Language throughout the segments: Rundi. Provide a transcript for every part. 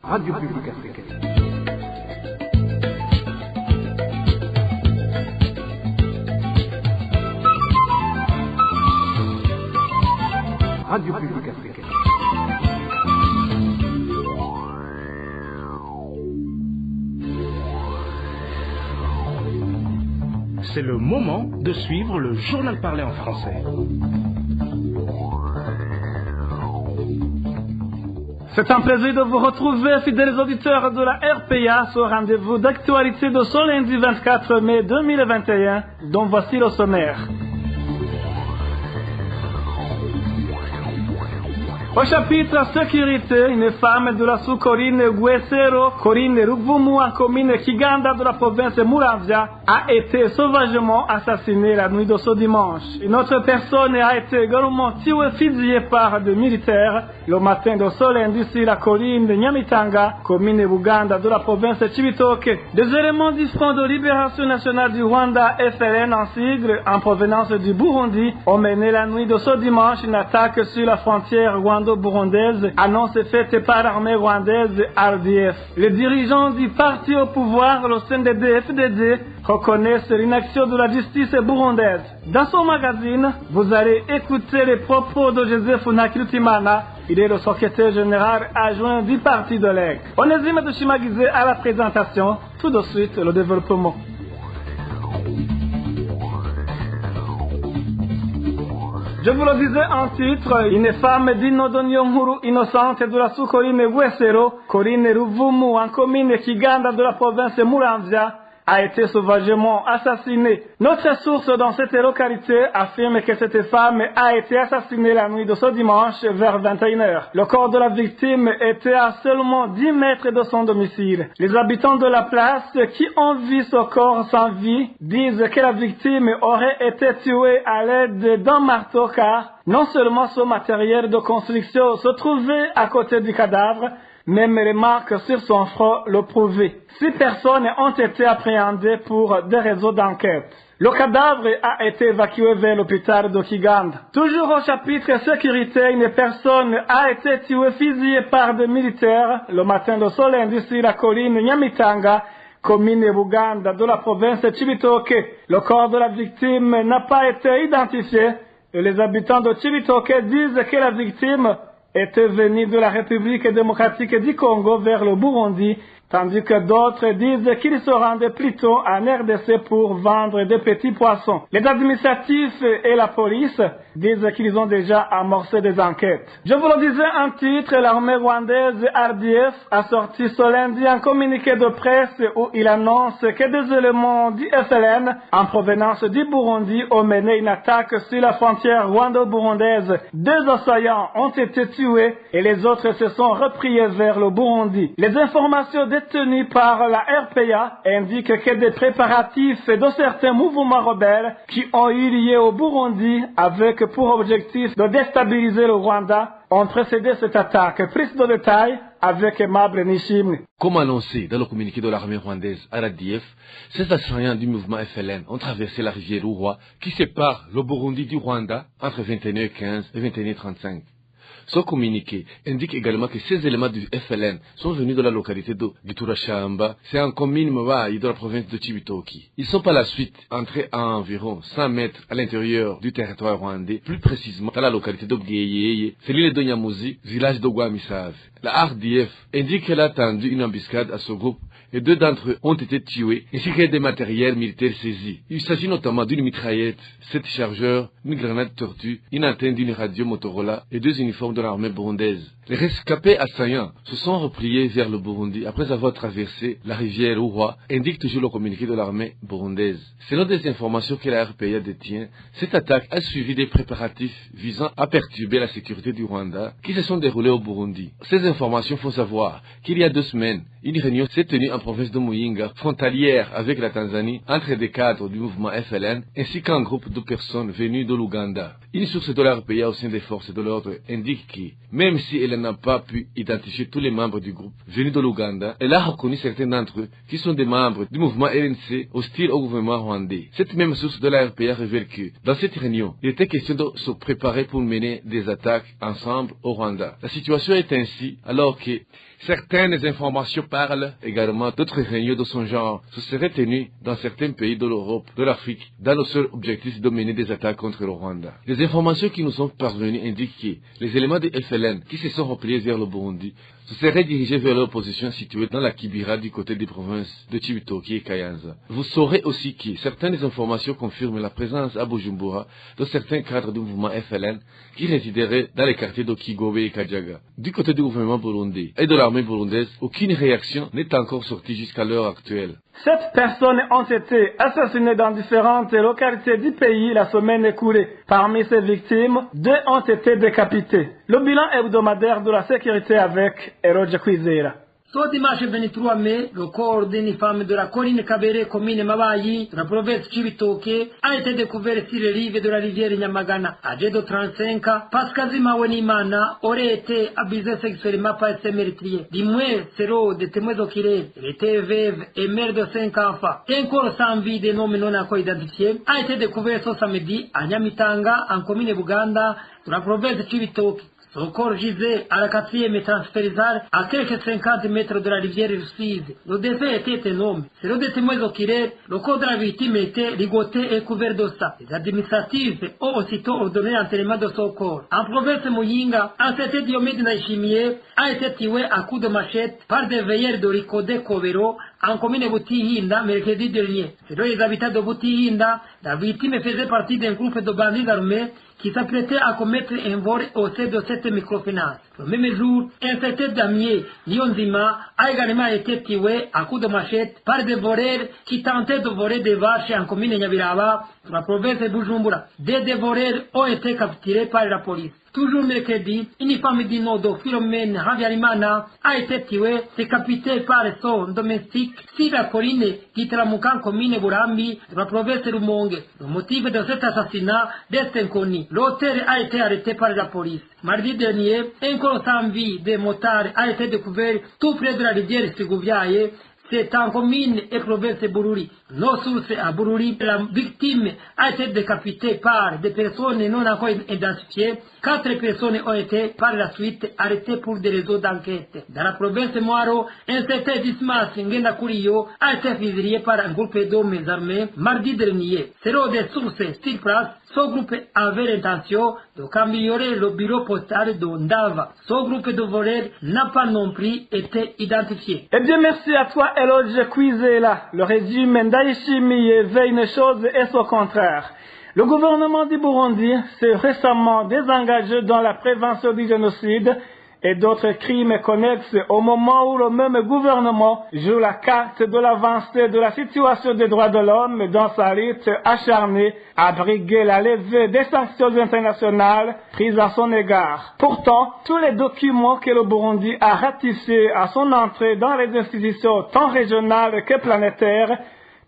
Radio Publique Africaine. Radio Publique Africaine. C'est le moment de suivre le journal parlé en français. C'est un plaisir de vous retrouver, fidèles auditeurs de la RPA, sur rendez-vous d'actualité de ce lundi 24 mai 2021, dont voici le sommaire. Au chapitre sécurité, une femme de la sous-Corinne Guesero, Corinne Ruvumu, en commune Kiganda de la province Muramvya, a été sauvagement assassinée la nuit de ce dimanche. Une autre personne a été également tuée, fusillée par des militaires le matin de ce lundi sur la colline de Nyamitanga, commune Buganda de la province Cibitoke. Des éléments du Front de Libération Nationale du Rwanda, FLN en sigle, en provenance du Burundi, ont mené la nuit de ce dimanche une attaque sur la frontière rwando-burundaise, annonce faite par l'armée rwandaise RDF. Les dirigeants du parti au pouvoir, le CNDD-FDD, reconnaissent l'inaction de la justice burundaise. Dans son magazine, vous allez écouter les propos de Joseph Nakirutimana. Il est le secrétaire général adjoint du parti de l'EG. Onésime de Chimagize à la présentation. Tout de suite, le développement. Je vous le disais en titre, une femme d'Inodonyonguru innocente de la sous-Corinne Guesero, Corinne Ruvumu, en commune Kiganda de la province Muramvya, a été sauvagement assassinée. Notre source dans cette localité affirme que cette femme a été assassinée la nuit de ce dimanche vers 21h. Le corps de la victime était à seulement 10 mètres de son domicile. Les habitants de la place qui ont vu ce corps sans vie disent que la victime aurait été tuée à l'aide d'un marteau car non seulement son matériel de construction se trouvait à côté du cadavre, même les marques sur son front le prouvaient. 6 personnes ont été appréhendées pour des raisons d'enquête. Le cadavre a été évacué vers l'hôpital de Kiganda. Toujours au chapitre sécurité, une personne a été tuée, fusillée par des militaires le matin de ce lundi sur la colline Nyamitanga, commune Buganda de la province Cibitoke. Le corps de la victime n'a pas été identifié et les habitants de Cibitoke disent que la victime était venu de la République démocratique du Congo vers le Burundi, tandis que d'autres disent qu'ils se rendaient plutôt en RDC pour vendre des petits poissons. Les administratifs et la police disent qu'ils ont déjà amorcé des enquêtes. Je vous le disais en titre, l'armée rwandaise RDF a sorti ce lundi un communiqué de presse où il annonce que des éléments du FLN en provenance du Burundi ont mené une attaque sur la frontière rwando-burundaise. 2 assaillants ont été tués et les autres se sont repliés vers le Burundi. Les informations détenues par la RPA indiquent que des préparatifs de certains mouvements rebelles qui ont eu lieu au Burundi avec pour objectif de déstabiliser le Rwanda ont précédé cette attaque. Plus de détails avec Mabre Nishimwe. Comme annoncé dans le communiqué de l'armée rwandaise RDF, ces assaillants du mouvement FLN ont traversé la rivière Roi qui sépare le Burundi du Rwanda entre 21h15 et 21h35. Ce communiqué indique également que ces éléments du FLN sont venus de la localité de Giturashamba, c'est en commune Mwayi de la province de Cibitoke. Ils sont par la suite entrés à environ 100 mètres à l'intérieur du territoire rwandais, plus précisément dans la localité de Bweyeye, c'est l'île de Nyamuzi, village de Gwamisave. La RDF indique qu'elle a tendu une embuscade à ce groupe et 2 d'entre eux ont été tués, ainsi que des matériels militaires saisis. Il s'agit notamment d'une mitraillette, 7 chargeurs, une grenade tortue, une antenne d'une radio Motorola et 2 uniformes de l'armée burundaise. Les rescapés assaillants se sont repliés vers le Burundi après avoir traversé la rivière Roi, indique toujours le communiqué de l'armée burundaise. Selon des informations que la RPA détient, cette attaque a suivi des préparatifs visant à perturber la sécurité du Rwanda qui se sont déroulés au Burundi. Ces informations font savoir qu'il y a 2 semaines, une réunion s'est tenue en province de Muyinga, frontalière avec la Tanzanie, entre des cadres du mouvement FLN ainsi qu'un groupe de personnes venues de l'Ouganda. Une source de la RPA au sein des forces de l'ordre indique que, même si elle n'a pas pu identifier tous les membres du groupe venus de l'Ouganda, elle a reconnu certains d'entre eux qui sont des membres du mouvement RNC hostile au gouvernement rwandais. Cette même source de la RPA révèle que, dans cette réunion, il était question de se préparer pour mener des attaques ensemble au Rwanda. La situation est ainsi alors que Certaines informations parlent également d'autres réunions de son genre se seraient tenues dans certains pays de l'Europe, de l'Afrique, dans le seul objectif de mener des attaques contre le Rwanda. Les informations qui nous sont parvenues indiquent que les éléments de FLN qui se sont repliés vers le Burundi se seraient dirigés vers l'opposition située dans la Kibira du côté des provinces de Cibitoke et Kayanza. Vous saurez aussi que certaines informations confirment la présence à Bujumbura de certains cadres du mouvement FLN qui résideraient dans les quartiers de Kigobe et Kajaga. Du côté du gouvernement burundais et de l'armée burundaise, aucune réaction n'est encore sortie jusqu'à l'heure actuelle. 7 personnes ont été assassinées dans différentes localités du pays la semaine écoulée. Parmi ces victimes, 2 ont été décapitées. Le bilan hebdomadaire de la sécurité avec Eroge Kwizera. Ce dimanche 23 mai, le corps d'une femme de la colline Kabere, commune Mabayi, de la province Cibitoke, a été découvert sur les rives de la rivière Nyamagana. Âgé de 35 ans, Pascazima Wenimana aurait été abusé sexuellement par ses meurtriers. Dimwe Sero, de témoins oculaires, elle était veuve et mère de 5 enfants. Un corps sans vie de noms non encore identifiés a été découvert ce samedi à Nyamitanga, en commune Buganda, de la province Cibitoke. Son corps gisait à la 4e transversale à quelques 50 mètres de la rivière Rusizi. Le décès était énorme. Selon des témoins oculaires, le corps de la victime était ligoté et couvert de sang. Les administratifs ont aussitôt ordonné l'enterrement de son corps. En province Muyinga, un certain Diomède Naishimie a été tué à coups de machette par des veilleurs de Ricode Kobero en commune Butihinda mercredi dernier. Selon les habitants de Butihinda, la victime faisait partie d'un groupe de bandits armés qui s'apprêtait à commettre un vol au sein de cette microfinance. Le même jour, un certain Damier Nyonzima a également été tué à coups de machette par des voleurs qui tentaient de voler des vaches en commune Nyabiraba, dans la province de Bujumbura. Des voleurs ont été capturés par la police. Toujours mercredi, une femme du nom de Philomène Raviarimana a été tuée, décapitée par son domestique sur la colline d'Italamukan, commune Burambi, de la province de Rumonge. Le motif de cet assassinat reste inconnu. L'auteur a été arrêté par la police. Mardi dernier, un corps sans vie de motard a été découvert tout près de la rivière Sigouviaye. C'est en commune et province de Bururi. Nos sources à Bururi, la victime a été décapitée par des personnes non encore identifiées. 4 personnes ont été par la suite arrêtées pour des réseaux d'enquête. Dans la province de Moaro, un certain Dismas Ngenda Kuriyo a été fusillé par un groupe d'hommes armés mardi dernier. Selon des sources sur place, ce groupe avait l'intention de cambrioler le bureau postal de Ndava. Ce groupe de voleurs n'a pas non plus été identifié. Eh bien, merci à toi, Eloge Kwizera. Le régime Ndayishimiye veut une chose et son contraire. Le gouvernement du Burundi s'est récemment désengagé dans la prévention du génocide et d'autres crimes connexes au moment où le même gouvernement joue la carte de l'avancée de la situation des droits de l'homme dans sa lutte acharnée à briguer la levée des sanctions internationales prises à son égard. Pourtant, tous les documents que le Burundi a ratifiés à son entrée dans les institutions tant régionales que planétaires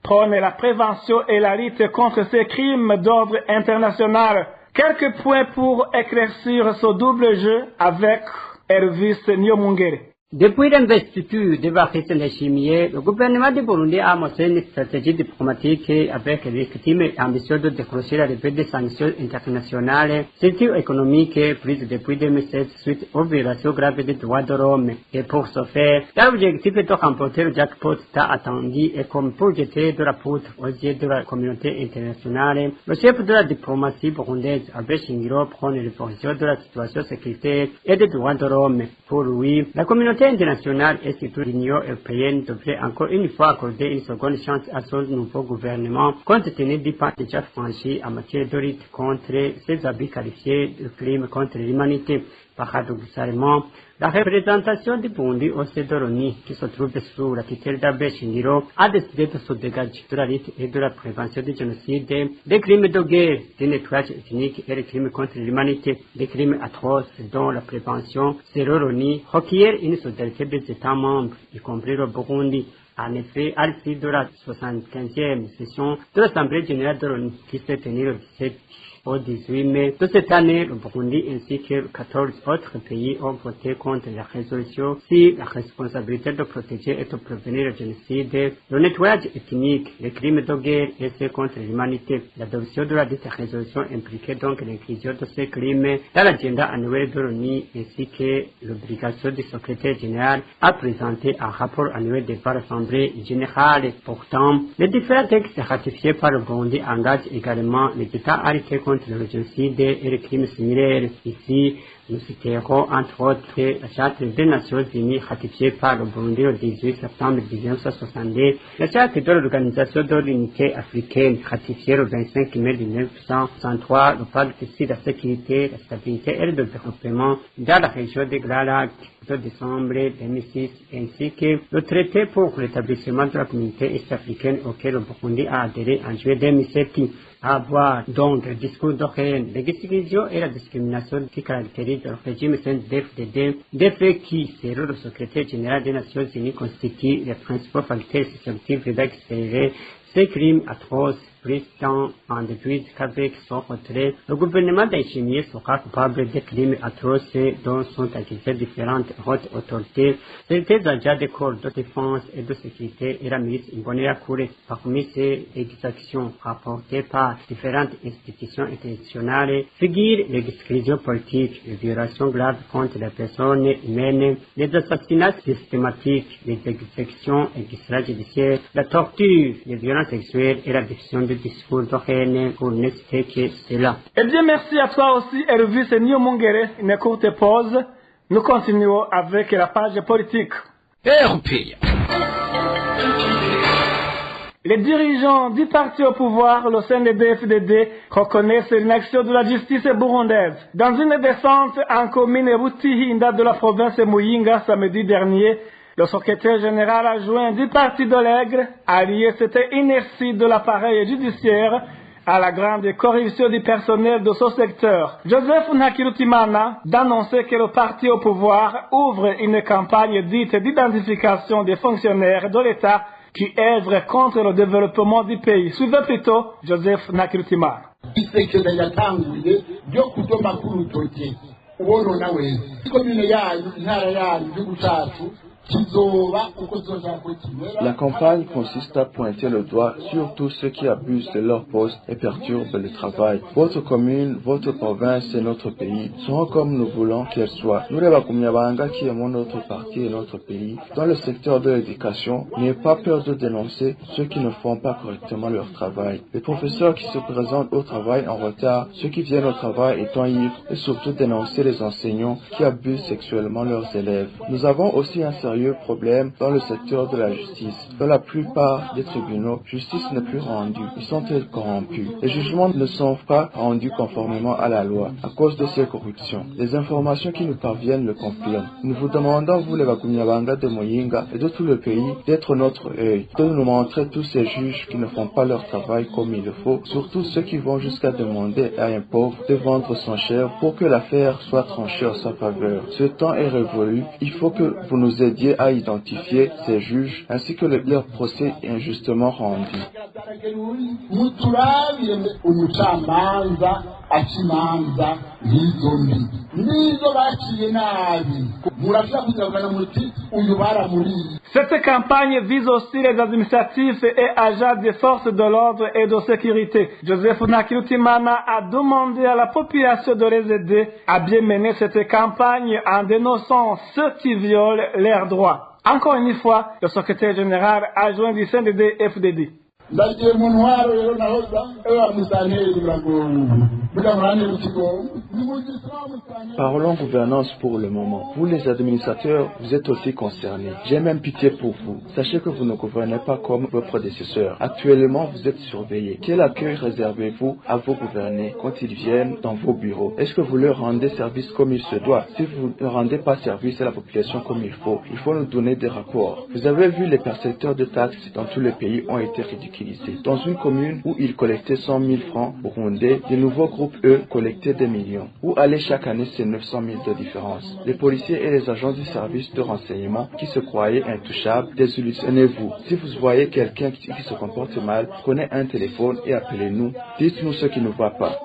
prônent la prévention et la lutte contre ces crimes d'ordre international. Quelques points pour éclaircir ce double jeu avec Elvis Nyomungere. Depuis l'investiture de Varis Ndayishimiye, le gouvernement du Burundi a amorcé une stratégie diplomatique avec l'ultime ambition de décrocher la levée des sanctions internationales, surtout économiques, prises depuis 2016 suite aux violations graves des droits de l'homme. Et pour ce faire, l'objectif est de remporter le jackpot tant attendu et comme pour jeter de la poutre aux yeux de la communauté internationale. Le chef de la diplomatie burundaise, Albert Shingiro, prône les positions de la situation sécuritaire et des droits de l'homme. Pour lui, la communauté internationale et surtout l'Union européenne devrait encore une fois accorder une seconde chance à son nouveau gouvernement compte tenu du pas déjà franchi en matière de lutte contre ces abus qualifiés de crimes contre l'humanité. Paradoxalement, la représentation du Burundi au sein de l'ONU, qui se trouve sous la tutelle d'Albert Shingiro, a décidé de se dégager de la lutte et de la prévention du génocide, des crimes de guerre, du nettoyage ethnique et des crimes contre l'humanité, des crimes atroces dont la prévention, selon l'ONU, requiert une solidarité des États membres, y compris le Burundi. En effet, à l'issue de la 75e session de l'Assemblée générale de l'ONU, qui s'est tenue le 17 au 18 mai de cette année, le Burundi ainsi que 14 autres pays ont voté contre la résolution sur la responsabilité de protéger et de prévenir le génocide, le nettoyage ethnique, les crimes de guerre et ceux contre l'humanité. L'adoption de la dite résolution impliquait donc l'inclusion de ces crimes dans l'agenda annuel de l'ONU ainsi que l'obligation du secrétaire général à présenter un rapport annuel devant l'Assemblée générale. Pourtant, les différents textes ratifiés par le Burundi engagent également les États à lutter contre le génocide et les crimes similaires. Ici, nous citerons entre autres la Charte des Nations Unies ratifiée par le Burundi le 18 septembre 1962, la Charte de l'Organisation de l'Unité africaine ratifiée le 25 mai 1963, le Pacte sur la sécurité, la stabilité et le développement dans la région des Grands Lacs de décembre 2006, ainsi que le traité pour l'établissement de la communauté est-africaine auquel le Burundi a adhéré en juillet 2007. À voir donc le discours de haine, l'exclusion et la discrimination qui caractérisent le régime CNDD-FDD, des faits qui, selon le secrétaire général des Nations Unies, constituent les principaux facteurs susceptibles d'accélérer ces crimes atroces. Plus tant en depuis qu'avec son retrait, le gouvernement d'Indéchimier sera coupable des crimes atroces dont sont accusées différentes hautes autorités, les agents des corps de défense et de sécurité et la milice Imbonerakure. Parmi ces exactions rapportées par différentes institutions internationales figurent l'exclusion politique, les violations graves contre les personnes humaines, les assassinats systématiques, les exécutions extrajudiciaires, la torture, les violences sexuelles et la diffusion de discours de haine pour ne citer que cela. Eh bien, merci à toi aussi, Elvis Nio Mungere. Une courte pause. Nous continuons avec la page politique. Les dirigeants du parti au pouvoir, le CNDD-FDD, reconnaissent l'inaction de la justice burundaise. Dans une descente en commune Butihinda de la province Muyinga samedi dernier, le secrétaire général adjoint du parti de l'Aigre a lié cette inertie de l'appareil judiciaire à la grande corruption du personnel de ce secteur. Joseph Nhakirutimana d'annoncer que le parti au pouvoir ouvre une campagne dite d'identification des fonctionnaires de l'État qui œuvrent contre le développement du pays. Suivez plutôt Joseph Nhakirutimana. La campagne consiste à pointer le doigt sur tous ceux qui abusent de leur poste et perturbent le travail. Votre commune, votre province et notre pays seront comme nous voulons qu'elles soient. Nous, les Bakumiabanga, qui aimons notre parti et notre pays, dans le secteur de l'éducation, n'ayez pas peur de dénoncer ceux qui ne font pas correctement leur travail. Les professeurs qui se présentent au travail en retard, ceux qui viennent au travail étant ivres, et surtout dénoncer les enseignants qui abusent sexuellement leurs élèves. Nous avons aussi un sérieux problème dans le secteur de la justice. Dans la plupart des tribunaux, justice n'est plus rendue. Ils sont très corrompus. Les jugements ne sont pas rendus conformément à la loi à cause de ces corruptions. Les informations qui nous parviennent le confirment. Nous vous demandons, vous les Bakumiabanga de Muyinga et de tout le pays, d'être notre œil, de nous montrer tous ces juges qui ne font pas leur travail comme il le faut, surtout ceux qui vont jusqu'à demander à un pauvre de vendre son cher pour que l'affaire soit tranchée en sa faveur. Ce temps est révolu. Il faut que vous nous aidiez à identifier ces juges ainsi que leur procès injustement rendu. Cette campagne vise aussi les administratifs et agents des forces de l'ordre et de sécurité. Joseph Nhakirutimana a demandé à la population de les aider à bien mener cette campagne en dénonçant ceux qui violent leurs droits. Encore une fois, le secrétaire général adjoint du CNDD-FDD. Parlons gouvernance pour le moment. Vous les administrateurs, vous êtes aussi concernés. J'ai même pitié pour vous. Sachez que vous ne gouvernez pas comme vos prédécesseurs. Actuellement, vous êtes surveillés. Quel accueil réservez-vous à vos gouvernés quand ils viennent dans vos bureaux? Est-ce que vous leur rendez service comme il se doit? Si vous ne rendez pas service à la population comme il faut nous donner des rapports. Vous avez vu, les percepteurs de taxes dans tous les pays ont été ridiculisés. Dans une commune où ils collectaient 100 000 francs burundais, de nouveaux groupes, eux, collectaient des millions. Où allaient chaque année ces 900 000 de différence? Les policiers et les agents du service de renseignement qui se croyaient intouchables, désillusionnez-vous. Si vous voyez quelqu'un qui se comporte mal, prenez un téléphone et appelez-nous. Dites-nous ce qui ne va pas.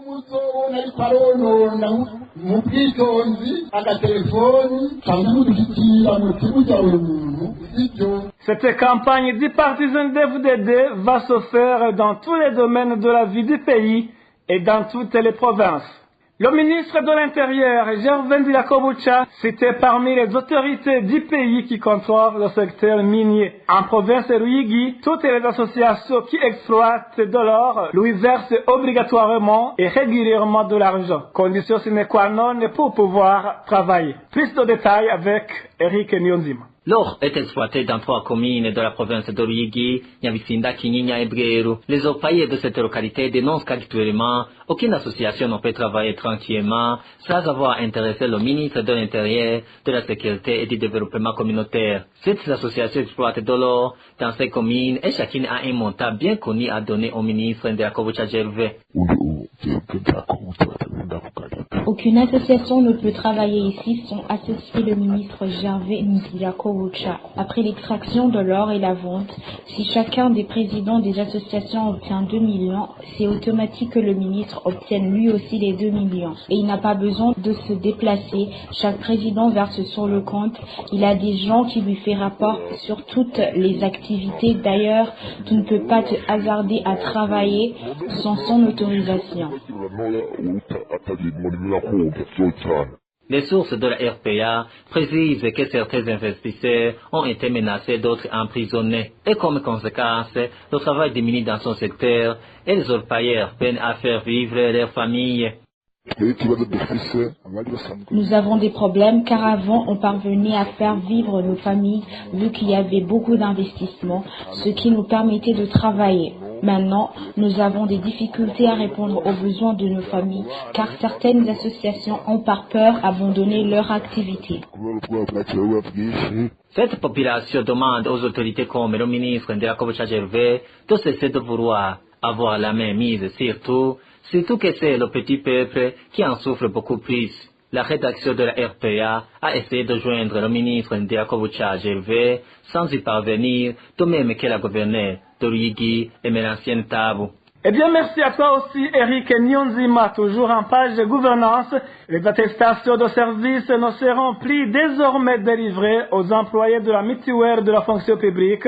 ukabona ariko aronona mu bwitonzi agatelefoni kamudushyikira mu kibuga buri muntu sibyo. Cette campagne du partisan DFDD va se faire dans tous les domaines de la vie du pays et dans toutes les provinces. Le ministre de l'Intérieur, Gervais Ndirakobucha, c'était parmi les autorités du pays qui contrôlent le secteur minier. En province de Ruyigi, toutes les associations qui exploitent de l'or lui versent obligatoirement et régulièrement de l'argent. Condition sine qua non pour pouvoir travailler. Plus de détails avec Eric Nyonzima. L'or est exploité dans 3 communes de la province de Ruyigi, Nyabisinda, Kinyinya et Bweru. Les orpaillers de cette localité dénoncent qu'actuellement, aucune association ne peut travailler tranquillement sans avoir intéressé le ministre de l'Intérieur, de la Sécurité et du Développement communautaire. Cette association exploite de l'or dans ces communes et chacune a un montant bien connu à donner au ministre Ndirakobucha Gervais. Aucune association ne peut travailler ici sans associer le ministre Gervais Ndirakobucha. Après l'extraction de l'or et la vente, si chacun des présidents des associations obtient 2 millions, c'est automatique que le ministre obtienne lui aussi les 2 millions. Et il n'a pas besoin de se déplacer. Chaque président verse sur le compte. Il a des gens qui lui font rapport sur toutes les activités. D'ailleurs, tu ne peux pas te hasarder à travailler sans son autorisation. Les sources de la RPA précisent que certains investisseurs ont été menacés, d'autres emprisonnés. Et comme conséquence, le travail diminue dans son secteur et les orpailleurs peinent à faire vivre leurs familles. Nous avons des problèmes car avant on parvenait à faire vivre nos familles vu qu'il y avait beaucoup d'investissements, ce qui nous permettait de travailler. Maintenant, nous avons des difficultés à répondre aux besoins de nos familles car certaines associations ont par peur abandonné leur activité. Cette population demande aux autorités comme le ministre Ndirakobucha Gervais de cesser de vouloir avoir la main mise surtout que c'est le petit peuple qui en souffre beaucoup plus. La rédaction de la RPA a essayé de joindre le ministre Ndirakobucha Gervais sans y parvenir, de même que la gouverneure de Ruyigi et Mélancienne Tabou. Eh bien, merci à toi aussi, Eric Nyonzima, toujours en page de gouvernance. Les attestations de service ne seront plus désormais délivrées aux employés de la mutuelle de la fonction publique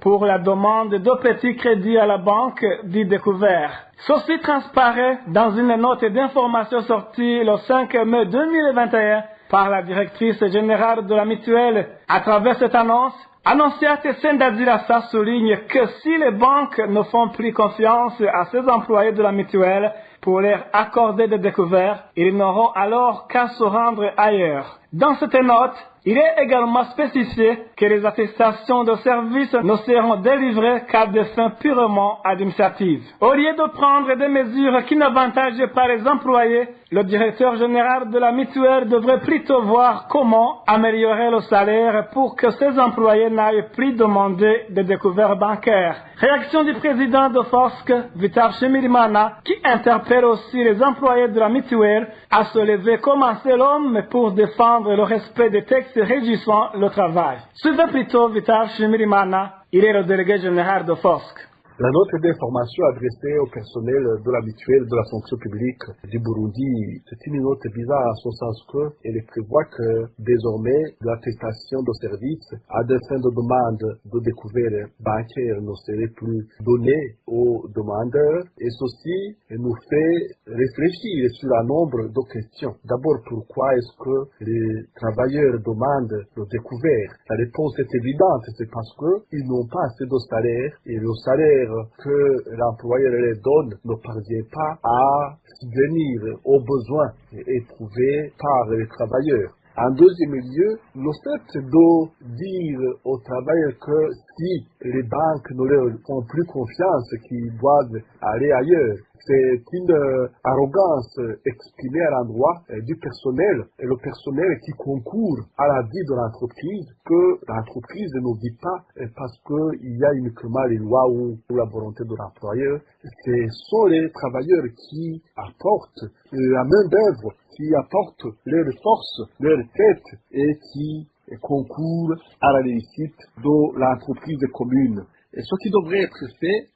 pour la demande de petits crédits à la banque dit découvert. Ceci transparaît dans une note d'information sortie le 5 mai 2021 par la directrice générale de la mutuelle. À travers cette annonce, Annonciate Sendazirasa souligne que si les banques ne font plus confiance à ces employés de la mutuelle pour leur accorder des découvertes, ils n'auront alors qu'à se rendre ailleurs. Dans cette note, il est également spécifié que les attestations de service ne seront délivrées qu'à des fins purement administratives. Au lieu de prendre des mesures qui n'avantagent pas les employés, le directeur général de la mutuelle devrait plutôt voir comment améliorer le salaire pour que ces employés n'aillent plus demander des découvertes bancaires. Réaction du président de FOSC, Vitar Shimirimana, qui interpelle aussi les employés de la mutuelle à se lever comme un seul homme pour défendre le respect des textes régissant le travail. Suivez plutôt Vitar Shimirimana, il est le délégué général de FOSC. La note d'information adressée au personnel de la mutuelle de la fonction publique du Burundi, c'est une note bizarre en ce sens qu'elle prévoit que désormais l'attestation de service à des fins de demande de découvert bancaire ne serait plus donnée aux demandeurs et ceci nous fait réfléchir sur un nombre de questions. D'abord, pourquoi est-ce que les travailleurs demandent le découvert? La réponse est évidente, c'est parce qu'ils n'ont pas assez de salaire et le salaire que l'employeur les donne ne parvient pas à subvenir aux besoins éprouvés par les travailleurs. En deuxième lieu, le fait de dire aux travailleurs que si les banques ne leur font plus confiance, qu'ils doivent aller ailleurs, c'est une arrogance exprimée à l'endroit du personnel, et le personnel qui concourt à la vie de l'entreprise, que l'entreprise ne vit pas parce qu'il y a uniquement les lois ou la volonté de l'employeur. Ce sont les travailleurs qui apportent la main d'œuvre, qui apportent leur force, leur tête et qui concourent à la réussite de l'entreprise commune. Et ce qui devrait être fait,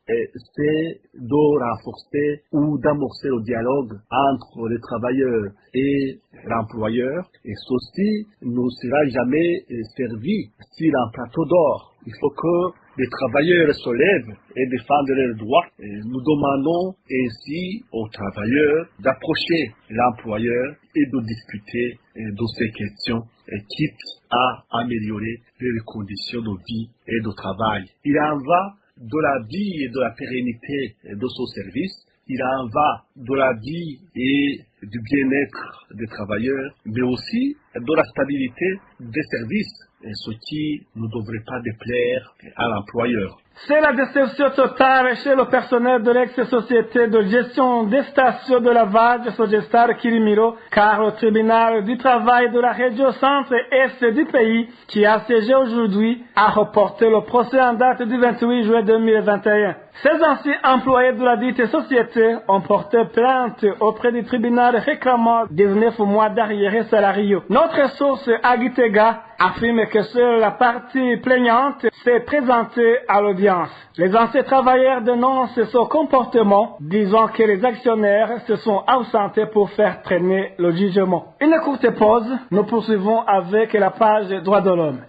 c'est de renforcer ou d'amorcer le dialogue entre les travailleurs et l'employeur. Et ceci ne sera jamais servi sur un plateau d'or. Il faut que les travailleurs se lèvent et défendent leurs droits. Et nous demandons ainsi aux travailleurs d'approcher l'employeur et de discuter de ces questions, quitte à améliorer les conditions de vie et de travail. Il en va de la vie et de la pérennité de ce service. Il en va de la vie et du bien-être des travailleurs, mais aussi de la stabilité des services, ce qui ne devrait pas déplaire à l'employeur. C'est la déception totale chez le personnel de l'ex-société de gestion des stations de lavage Sogestar Kirimiro, car le tribunal du travail de la région centre-est du pays, qui a siégé aujourd'hui, a reporté le procès en date du 28 juillet 2021. Ces anciens employés de la dite société ont porté plainte auprès du tribunal réclamant 19 mois d'arriérés salariaux. Notre source à Gitega affirme que seule la partie plaignante s'est présentée à l'audience. Les anciens travailleurs dénoncent ce comportement, disant que les actionnaires se sont absentés pour faire traîner le jugement. Une courte pause, nous poursuivons avec la page Droits de l'homme.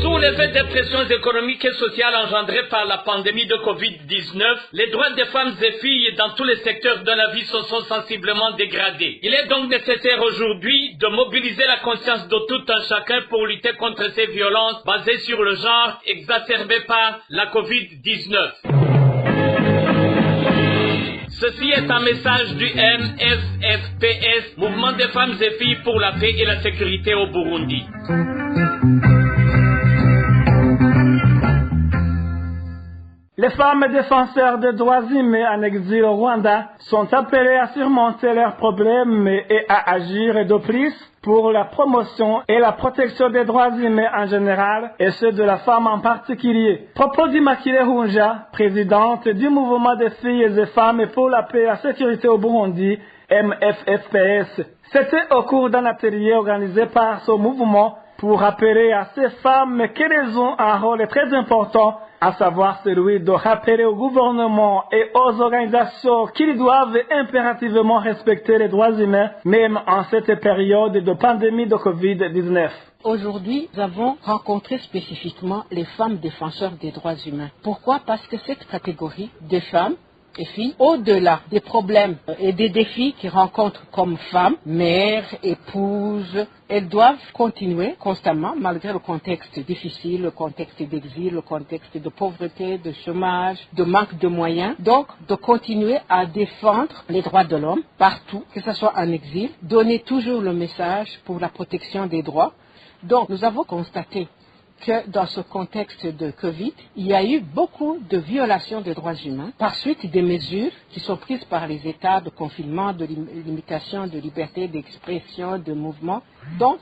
Sous l'effet des pressions économiques et sociales engendrées par la pandémie de Covid-19, les droits des femmes et filles dans tous les secteurs de la vie se sont sensiblement dégradés. Il est donc nécessaire aujourd'hui de mobiliser la conscience de tout un chacun pour lutter contre ces violences basées sur le genre exacerbées par la Covid-19. Ceci est un message du MFFPS, Mouvement des femmes et filles pour la paix et la sécurité au Burundi. Les femmes défenseurs des droits humains en exil au Rwanda sont appelées à surmonter leurs problèmes et à agir de plus pour la promotion et la protection des droits humains en général et ceux de la femme en particulier. Propos d'Immaculée Hunja, présidente du mouvement des filles et femmes pour la paix et la sécurité au Burundi, MFFPS. C'était au cours d'un atelier organisé par ce mouvement pour rappeler à ces femmes qu'elles ont un rôle très important, à savoir celui de rappeler au gouvernement et aux organisations qu'ils doivent impérativement respecter les droits humains, même en cette période de pandémie de Covid-19. Aujourd'hui, nous avons rencontré spécifiquement les femmes défenseurs des droits humains. Pourquoi? Parce que cette catégorie de femmes et filles, au-delà des problèmes et des défis qu'ils rencontrent comme femmes, mères, épouses, elles doivent continuer constamment, malgré le contexte difficile, le contexte d'exil, le contexte de pauvreté, de chômage, de manque de moyens, donc de continuer à défendre les droits de l'homme partout, que ce soit en exil, donner toujours le message pour la protection des droits. Donc nous avons constaté que dans ce contexte de Covid, il y a eu beaucoup de violations des droits humains par suite des mesures qui sont prises par les États de confinement, de limitation de liberté d'expression, de mouvement. Donc,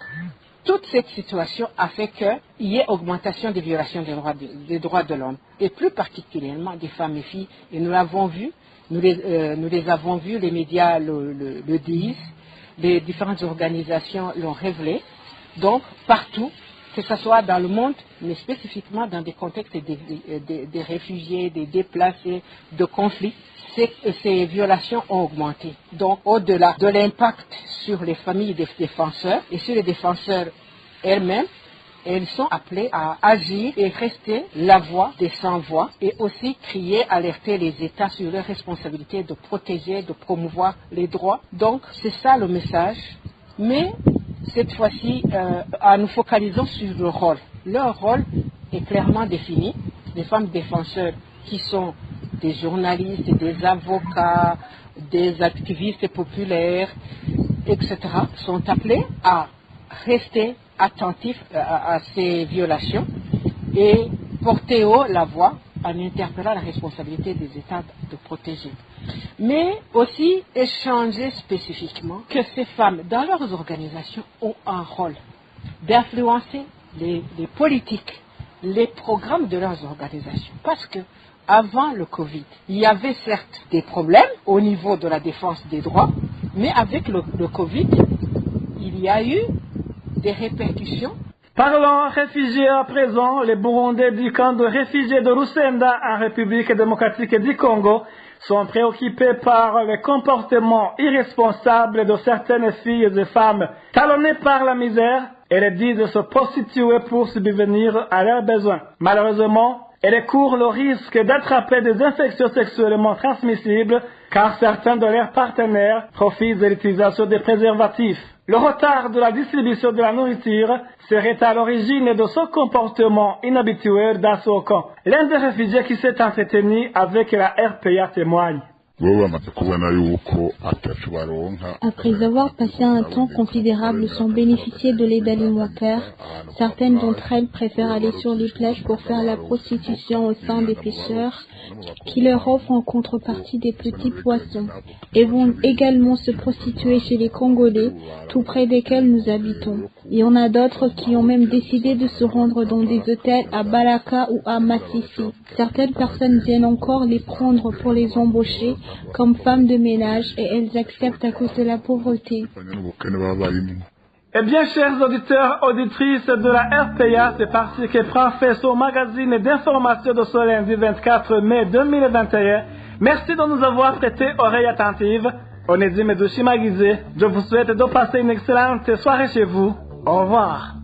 toute cette situation a fait qu'il y ait augmentation des violations des droits de l'homme, et plus particulièrement des femmes et filles. Et nous l'avons vu, nous les avons vus, les médias le disent, les différentes organisations l'ont révélé. Donc, partout, que ce soit dans le monde, mais spécifiquement dans des contextes des réfugiés, des déplacés, de conflits, ces violations ont augmenté. Donc, au-delà de l'impact sur les familles des défenseurs et sur les défenseurs elles-mêmes, elles sont appelées à agir et rester la voix des sans-voix et aussi crier, alerter les États sur leur responsabilité de protéger, de promouvoir les droits. Donc, c'est ça le message. Mais cette fois-ci, en nous focalisant sur le rôle. Leur rôle est clairement défini. Les femmes défenseurs qui sont des journalistes, des avocats, des activistes populaires, etc., sont appelés à rester attentifs à ces violations et porter haut la voix en interpellant la responsabilité des États de protéger. Mais aussi échanger spécifiquement que ces femmes, dans leurs organisations, ont un rôle d'influencer les politiques, les programmes de leurs organisations. Parce que avant le Covid, il y avait certes des problèmes au niveau de la défense des droits, mais avec le Covid, il y a eu des répercussions. Parlons réfugiés à présent. Les Burundais du camp de réfugiés de Rusenda en République démocratique du Congo sont préoccupés par le comportement irresponsable de certaines filles et femmes talonnées par la misère. Elles disent se prostituer pour subvenir à leurs besoins. Malheureusement, elles courent le risque d'attraper des infections sexuellement transmissibles car certains de leurs partenaires profitent de l'utilisation des préservatifs. Le retard de la distribution de la nourriture serait à l'origine de ce comportement inhabituel dans ce camp. L'un des réfugiés qui s'est entretenu avec la RPA témoigne. Après avoir passé un temps considérable sans bénéficier de l'aide alimentaire, certaines d'entre elles préfèrent aller sur les plages pour faire la prostitution au sein des pêcheurs qui leur offrent en contrepartie des petits poissons et vont également se prostituer chez les Congolais, tout près desquels nous habitons. Il y en a d'autres qui ont même décidé de se rendre dans des hôtels à Balaka ou à Massissi. Certaines personnes viennent encore les prendre pour les embaucher comme femmes de ménage et elles acceptent à cause de la pauvreté. Eh bien, chers auditeurs, auditrices de la RPA, c'est parti que prend fait son magazine d'information de ce lundi 24 mai 2021. Merci de nous avoir prêté oreille attentive. Onésime Douchimaguizé, je vous souhaite de passer une excellente soirée chez vous. Au revoir.